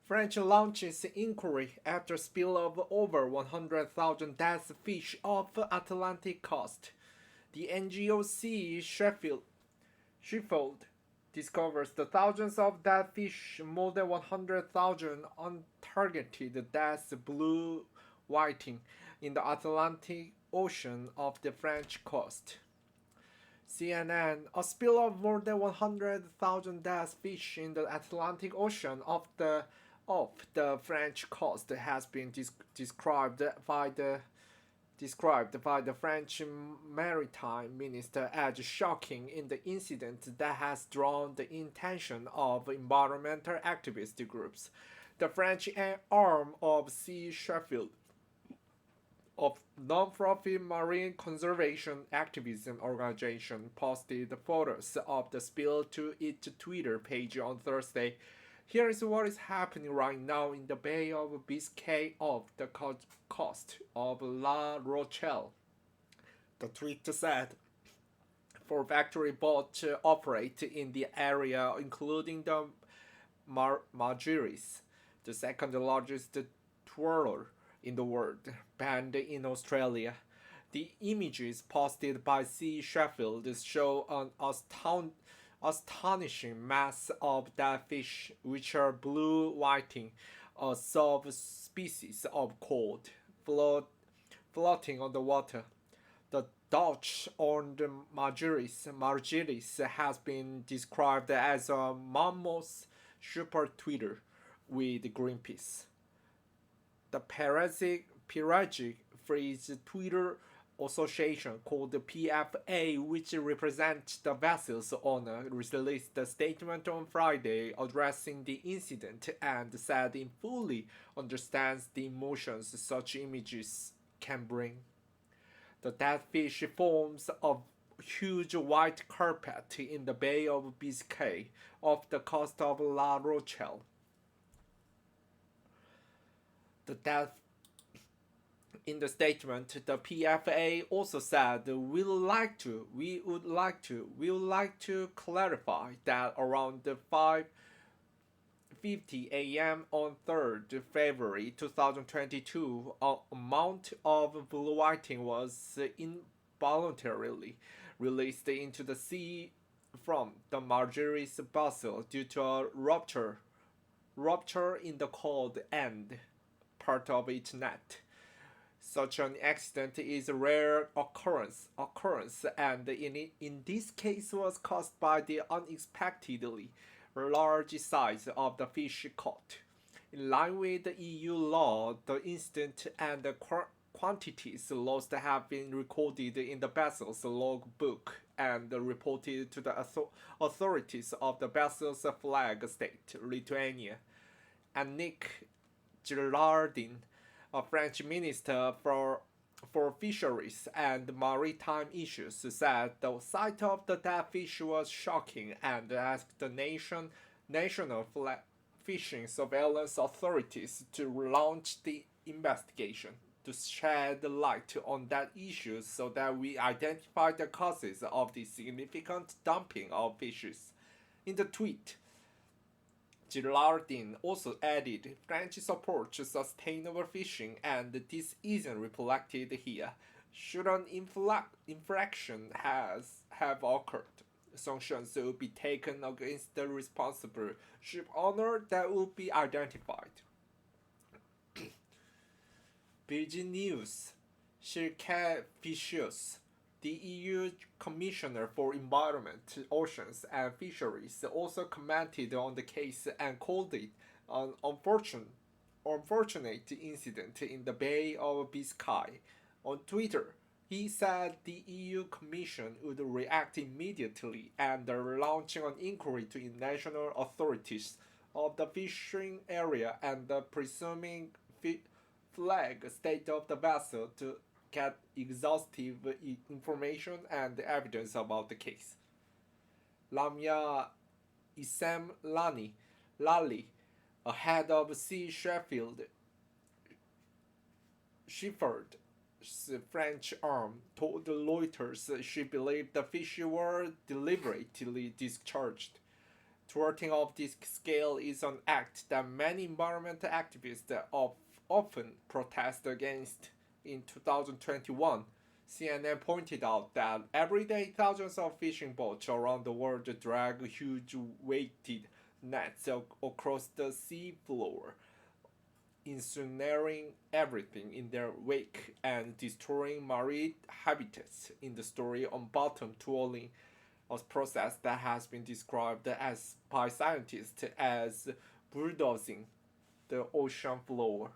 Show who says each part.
Speaker 1: French launches inquiry after spill of over 100,000 dead fish off Atlantic coast. The NGOC Sheffield discovers the thousands of dead fish, more than 100,000 untargeted dead blue whiting in the Atlantic Ocean off the French coast. CNN, a spill of more than 100,000 dead fish in the Atlantic Ocean off the French coast has been described by the French maritime minister as shocking in the incident that has drawn the attention of environmental activist groups. The French arm of Sea Sheffield of non-profit marine conservation activism organization posted photos of the spill to its Twitter page on Thursday. Here is what is happening right now in the Bay of Biscay off the coast of La Rochelle. The tweet said, "For factory boats operate in the area, including the Margiris, the second largest trawler in the world, banned in Australia. The images posted by Sea Sheffield show an astonishing mass of dead fish, which are blue whiting, a subspecies of cod, floating on the water. The Dutch-owned Margiris has been described as a mammoth super Twitter with Greenpeace. The Pelagic Fleet Twitter Association, called the PFA, which represents the vessel's owner, released a statement on Friday addressing the incident and said it fully understands the emotions such images can bring. The dead fish forms a huge white carpet in the Bay of Biscay off the coast of La Rochelle. The dead In the statement, the PFA also said, we would like to clarify that around 5:50 a.m. on 3rd February 2022, an amount of blue whiting was involuntarily released into the sea from the Margiris vessel due to a rupture in the cold end part of its net. Such an accident is a rare occurrence, and in this case was caused by the unexpectedly large size of the fish caught. In line with the EU law, the incident and the quantities lost have been recorded in the vessel's logbook and reported to the authorities of the vessel's flag state, Lithuania. And Nick Girardin, a French minister for fisheries and maritime issues, said the sight of the dead fish was shocking and asked the national fishing surveillance authorities to launch the investigation to shed light on that issue so that we identify the causes of the significant dumping of fishes. In the tweet, Girardin also added, French support sustainable fishing and this isn't reflected here. Should an infraction have occurred, sanctions will be taken against the responsible ship owner that will be identified. Virgin News, Shirkat Fishes, the EU Commissioner for Environment, Oceans and Fisheries, also commented on the case and called it an unfortunate incident in the Bay of Biscay. On Twitter, he said the EU Commission would react immediately and launching an inquiry to national authorities of the fishing area and the presuming flag state of the vessel to get exhaustive information and evidence about the case. Lamia Issam Lali, a head of Sea Sheffield's French arm, told Reuters she believed the fish were deliberately discharged. Thwarting of this scale is an act that many environmental activists often protest against. In 2021, CNN pointed out that every day thousands of fishing boats around the world drag huge weighted nets across the seafloor, incinerating everything in their wake and destroying marine habitats. In the story on bottom trawling, a process that has been described as by scientists as bulldozing the ocean floor.